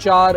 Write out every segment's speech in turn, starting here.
$4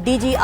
DG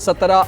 17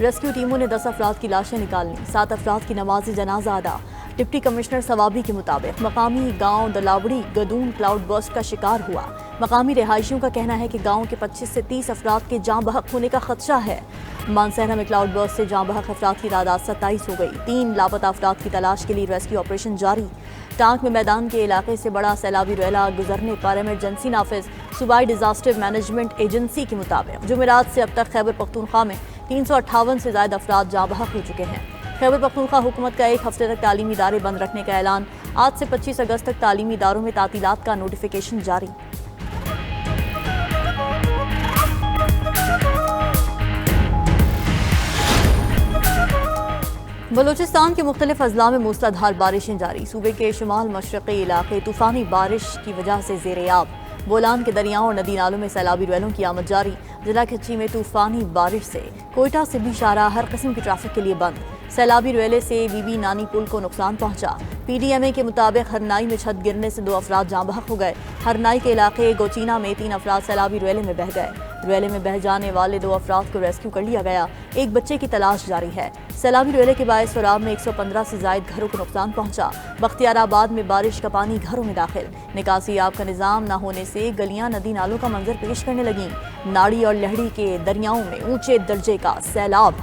rescue ٹیموں نے 10 افراد کی لاشیں نکالیں، 7 افراد کی نماز جنازہ ادا۔ ڈپٹی کمشنر ثوابی کے مطابق مقامی گاؤں دلاوڑی گدون کلاؤڈ برسٹ کا شکار ہوا۔ مقامی رہائشیوں کا کہنا ہے کہ گاؤں کے 25 سے 30 افراد کے جاں بحق ہونے کا خدشہ ہے۔ مانسہرہ میں کلاؤڈ برسٹ سے جاں بحق افراد کی تعداد 27 ہو گئی۔ 3 لاپتہ افراد کی تلاش کے لیے ریسکیو آپریشن جاری۔ ٹانک میں میدان کے علاقے سے بڑا سیلابی ریلا گزرنے پر ایمرجنسی نافذ۔ صوبائی ڈیزاسٹر مینجمنٹ ایجنسی کے مطابق جمعرات سے اب تک خیبر پختونخوا میں 358 سے زائد افراد جاں بحق ہو چکے ہیں۔ خیبر پختونخوا حکومت کا 1 ہفتے تک تعلیمی ادارے بند رکھنے کا اعلان۔ آج سے 25 اگست تک تعلیمی اداروں میں تعطیلات کا نوٹیفیکیشن جاری۔ بلوچستان کے مختلف اضلاع میں موسلا دھار بارشیں جاری۔ صوبے کے شمال مشرقی علاقے طوفانی بارش کی وجہ سے زیر آب۔ بولان کے دریاؤں اور ندی نالوں میں سیلابی ریلوں کی آمد جاری۔ ضلع کچی میں طوفانی بارش سے کوئٹہ سے بھی شاہراہ ہر قسم کی ٹریفک کے لیے بند۔ سیلابی ریلے سے بی بی نانی پل کو نقصان پہنچا۔ پی ڈی ایم اے کے مطابق ہرنائی میں چھت گرنے سے 2 افراد جاں بحق ہو گئے۔ ہرنائی کے علاقے گوچینا میں 3 افراد سیلابی ریلے میں بہہ گئے۔ ریلے میں بہہ جانے والے 2 افراد کو ریسکیو کر لیا گیا۔ ایک بچے کی تلاش جاری ہے۔ سیلابی ریلے کے باعث سوراب میں 115 سے زائد گھروں کو نقصان پہنچا۔ بختیار آباد میں بارش کا پانی گھروں میں داخل۔ نکاسی آب کا نظام نہ ہونے سے گلیاں ندی نالوں کا منظر پیش کرنے لگیں۔ ناڑی اور لہڑی کے دریاؤں میں اونچے درجے کا سیلاب۔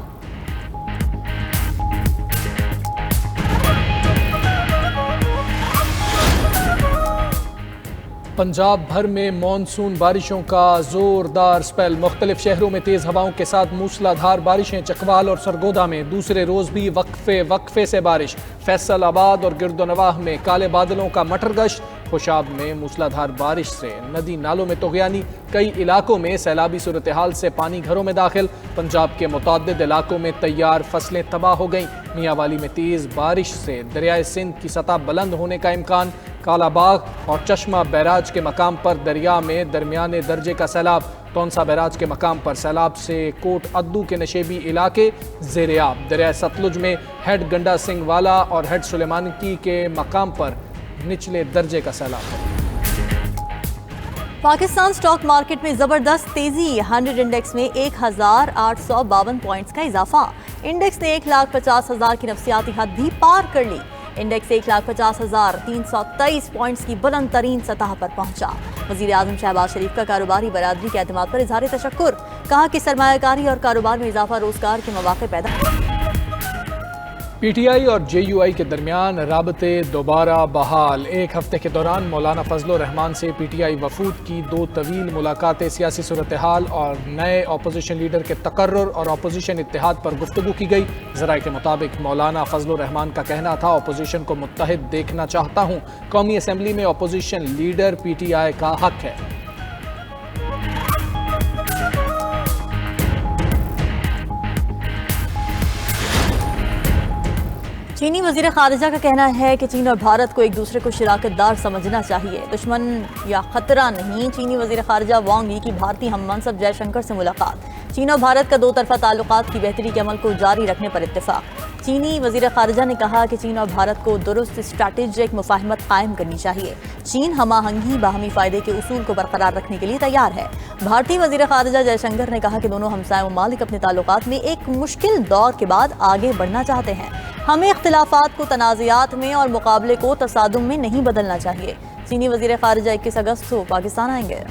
پنجاب بھر میں مانسون بارشوں کا زوردار سپیل۔ مختلف شہروں میں تیز ہواؤں کے ساتھ موسلا دھار بارشیں۔ چکوال اور سرگودا میں دوسرے روز بھی وقفے سے بارش۔ فیصل آباد اور گرد و نواح میں کالے بادلوں کا مٹر گشت۔ خوشاب میں موسلا دھار بارش سے ندی نالوں میں طغیانی۔ کئی علاقوں میں سیلابی صورتحال سے پانی گھروں میں داخل۔ پنجاب کے متعدد علاقوں میں تیار فصلیں تباہ ہو گئیں۔ میاں والی میں تیز بارش سے دریائے سندھ کی سطح بلند ہونے کا امکان۔ کالا باغ اور چشمہ بیراج کے مقام پر دریا میں درمیانے درجے کا سیلاب۔ تونسا بیراج کے مقام پر سیلاب سے کوٹ ادو کے نشیبی علاقے زیر آب۔ دریائے ستلج میں ہیڈ گنڈا سنگھ والا اور ہیڈ سلیمانکی کے مقام پر نچلے درجے کا سیلاب۔ پاکستان سٹاک مارکیٹ میں زبردست تیزی۔ 100 انڈیکس میں 1852 پوائنٹس کا اضافہ۔ انڈیکس نے 1,50,000 کی نفسیاتی حد بھی پار کر لی۔ انڈیکس 1,50,323 پوائنٹس کی بلند ترین سطح پر پہنچا۔ وزیر اعظم شہباز شریف کا کاروباری برادری کے اعتماد پر اظہار تشکر۔ کہا کہ سرمایہ کاری اور کاروبار میں اضافہ روزگار کے مواقع پیدا۔ پی ٹی آئی اور جے یو آئی کے درمیان رابطے دوبارہ بحال۔ 1 ہفتے کے دوران مولانا فضل الرحمان سے پی ٹی آئی وفود کی 2 طویل ملاقاتیں سیاسی صورتحال اور نئے اپوزیشن لیڈر کے تقرر اور اپوزیشن اتحاد پر گفتگو کی گئی۔ ذرائع کے مطابق مولانا فضل الرحمان کا کہنا تھا اپوزیشن کو متحد دیکھنا چاہتا ہوں۔ قومی اسمبلی میں opposition leader P T I کا حق ہے۔ چینی وزیر خارجہ کا کہنا ہے کہ چین اور بھارت کو ایک دوسرے کو شراکت دار سمجھنا چاہیے، دشمن یا خطرہ نہیں۔ چینی وزیر خارجہ وانگ یی کی بھارتی ہم منصب جے شنکر سے ملاقات۔ چین اور بھارت کا 2 طرفہ تعلقات کی بہتری کے عمل کو جاری رکھنے پر اتفاق۔ چینی وزیر خارجہ نے کہا کہ چین اور بھارت کو درست اسٹریٹجک مفاہمت قائم کرنی چاہیے۔ چین ہم آہنگی باہمی فائدے کے اصول کو برقرار رکھنے کے لیے تیار ہے۔ بھارتی وزیر خارجہ جے شنکر نے کہا کہ دونوں ہمسائے ممالک اپنے تعلقات میں ایک مشکل دور کے بعد آگے بڑھنا چاہتے ہیں۔ ہمیں اختلافات کو تنازعات میں اور مقابلے کو تصادم میں نہیں بدلنا چاہیے۔ چینی وزیر خارجہ 21 اگست کو پاکستان آئیں گے۔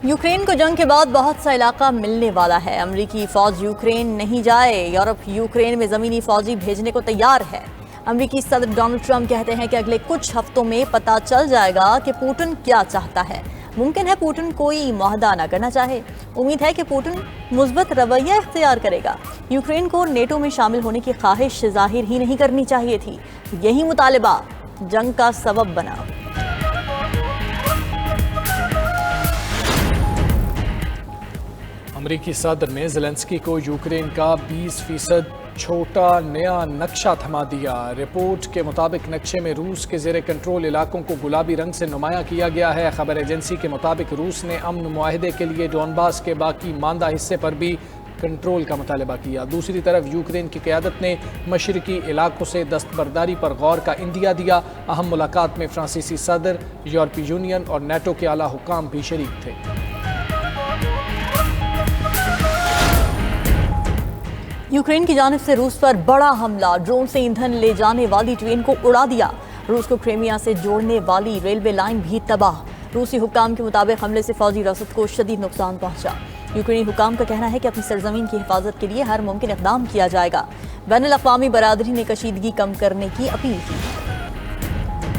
یوکرین کو جنگ کے بعد بہت سا علاقہ ملنے والا ہے۔ امریکی فوج یوکرین نہیں جائے، یورپ یوکرین میں زمینی فوجی بھیجنے کو تیار ہے۔ امریکی صدر ڈونلڈ ٹرمپ کہتے ہیں کہ اگلے کچھ ہفتوں میں پتہ چل جائے گا کہ پوٹن کیا چاہتا ہے۔ ممکن ہے پوٹن کوئی معاہدہ نہ کرنا چاہے۔ امید ہے کہ پوٹن مثبت رویہ اختیار کرے گا۔ یوکرین کو نیٹو میں شامل ہونے کی خواہش ظاہر ہی نہیں کرنی چاہیے تھی۔ یہی مطالبہ جنگ کا سبب بنا۔ امریکی صدر نے زیلنسکی کو یوکرین کا 20% چھوٹا نیا نقشہ تھما دیا۔ رپورٹ کے مطابق نقشے میں روس کے زیر کنٹرول علاقوں کو گلابی رنگ سے نمایاں کیا گیا ہے۔ خبر ایجنسی کے مطابق روس نے امن معاہدے کے لیے ڈونباس کے باقی ماندہ حصے پر بھی کنٹرول کا مطالبہ کیا۔ دوسری طرف یوکرین کی قیادت نے مشرقی علاقوں سے دستبرداری پر غور کا عندیہ دیا۔ اہم ملاقات میں فرانسیسی صدر، یورپی یونین اور نیٹو کے اعلیٰ حکام بھی شریک تھے۔ یوکرین کی جانب سے روس پر بڑا حملہ، ڈرون سے ایندھن لے جانے والی ٹرین کو اڑا دیا۔ روس کو کرائمیا سے جوڑنے والی ریلوے لائن بھی تباہ۔ روسی حکام کے مطابق حملے سے فوجی رسد کو شدید نقصان پہنچا۔ یوکرینی حکام کا کہنا ہے کہ اپنی سرزمین کی حفاظت کے لیے ہر ممکن اقدام کیا جائے گا۔ بین الاقوامی برادری نے کشیدگی کم کرنے کی اپیل کی۔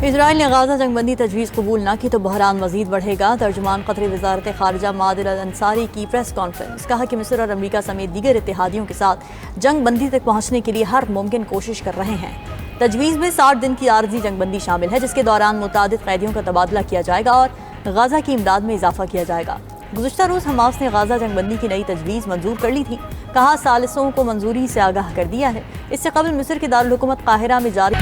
اسرائیل نے غزہ جنگ بندی تجویز قبول نہ کی تو بحران مزید بڑھے گا۔ ترجمان قطری وزارت خارجہ مادر الانصاری کی پریس کانفرنس، کہا کہ مصر اور امریکہ سمیت دیگر اتحادیوں کے ساتھ جنگ بندی تک پہنچنے کے لیے ہر ممکن کوشش کر رہے ہیں۔ تجویز میں 60 دن کی عارضی جنگ بندی شامل ہے، جس کے دوران متعدد قیدیوں کا تبادلہ کیا جائے گا اور غزہ کی امداد میں اضافہ کیا جائے گا۔ گزشتہ روز حماس نے غزہ جنگ بندی کی نئی تجویز منظور کر لی تھی، کہا ثالثوں کو منظوری سے آگاہ کر دیا ہے۔ اس سے قبل مصر کے دارالحکومت قاہرہ میں جاری